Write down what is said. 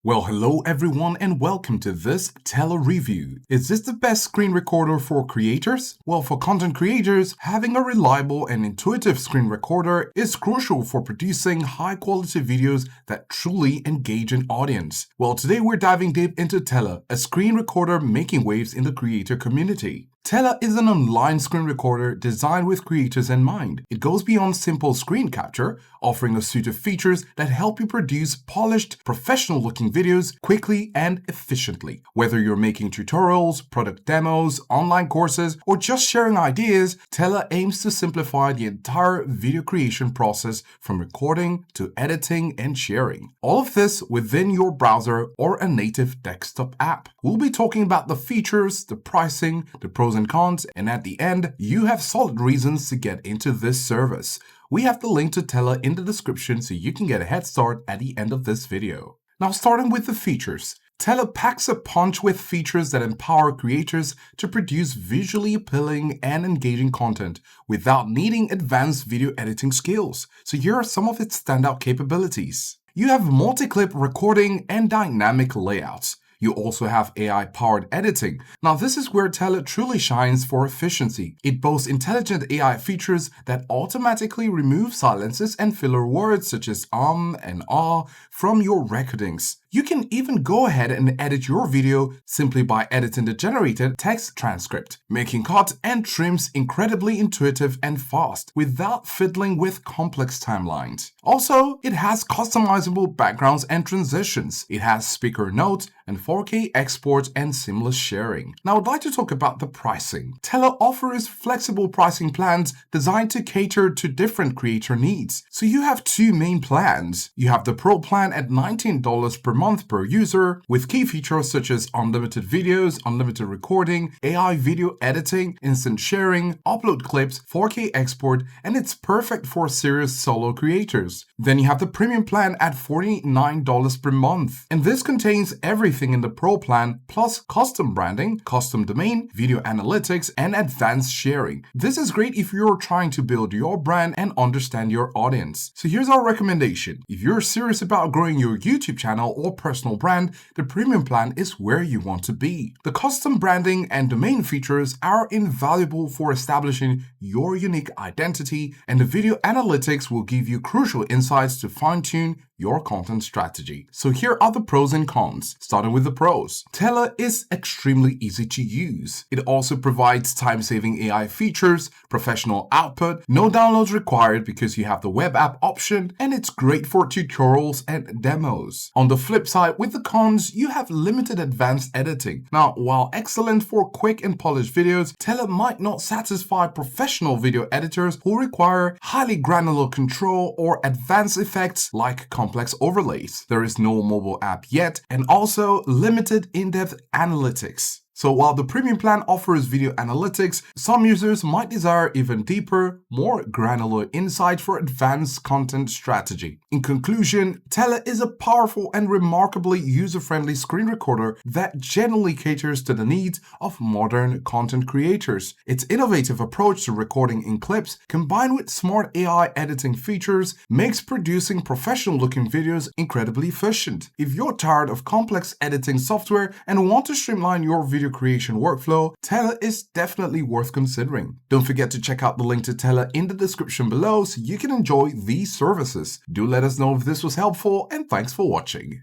Well, hello everyone and welcome to this Tella review. Is this the best screen recorder for creators? Well, for content creators, having a reliable and intuitive screen recorder is crucial for producing high-quality videos that truly engage an audience. Well, today we're diving deep into Tella, a screen recorder making waves in the creator community. Tella is an online screen recorder designed with creators in mind. It goes beyond simple screen capture, offering a suite of features that help you produce polished, professional-looking videos quickly and efficiently. Whether you're making tutorials, product demos, online courses, or just sharing ideas, Tella aims to simplify the entire video creation process from recording to editing and sharing. All of this within your browser or a native desktop app. We'll be talking about the features, the pricing, the pros and cons, and at the end, you have solid reasons to get into this service. We have the link to Tella in the description so you can get a head start at the end of this video. Now, starting with the features. Tella packs a punch with features that empower creators to produce visually appealing and engaging content without needing advanced video editing skills. So here are some of its standout capabilities. You have multi-clip recording and dynamic layouts. You also have AI-powered editing. Now, this is where Tella truly shines for efficiency. It boasts intelligent AI features that automatically remove silences and filler words such as and ah from your recordings. You can even go ahead and edit your video simply by editing the generated text transcript, making cuts and trims incredibly intuitive and fast without fiddling with complex timelines. Also, it has customizable backgrounds and transitions. It has speaker notes and 4K export and seamless sharing. Now, I'd like to talk about the pricing. Tella offers flexible pricing plans designed to cater to different creator needs. So you have two main plans. You have the Pro plan at $19 per month per user, with key features such as unlimited videos, unlimited recording, AI video editing, instant sharing, upload clips, 4K export, and it's perfect for serious solo creators. Then you have the Premium plan at $49 per month, and this contains everything in the Pro plan plus custom branding, custom domain, video analytics, and advanced sharing. This is great if you're trying to build your brand and understand your audience. So here's our recommendation. If you're serious about growing your YouTube channel or personal brand, the Premium plan is where you want to be. The custom branding and domain features are invaluable for establishing your unique identity, and the video analytics will give you crucial insights to fine-tune your content strategy. So here are the pros and cons, starting with the pros. Tella is extremely easy to use. It also provides time-saving AI features, professional output, no downloads required because you have the web app option, and it's great for tutorials and demos. On the flip side, with the cons, you have limited advanced editing. Now, while excellent for quick and polished videos, Tella might not satisfy professional video editors who require highly granular control or advanced effects like complex overlays. There is no mobile app yet, and also limited in-depth analytics. So while the Premium plan offers video analytics, some users might desire even deeper, more granular insight for advanced content strategy. In conclusion, Tella is a powerful and remarkably user-friendly screen recorder that genuinely caters to the needs of modern content creators. Its innovative approach to recording in clips, combined with smart AI editing features, makes producing professional-looking videos incredibly efficient. If you're tired of complex editing software and want to streamline your video creation workflow, Tella is definitely worth considering. Don't forget to check out the link to Tella in the description below so you can enjoy these services. Do let us know if this was helpful, and thanks for watching.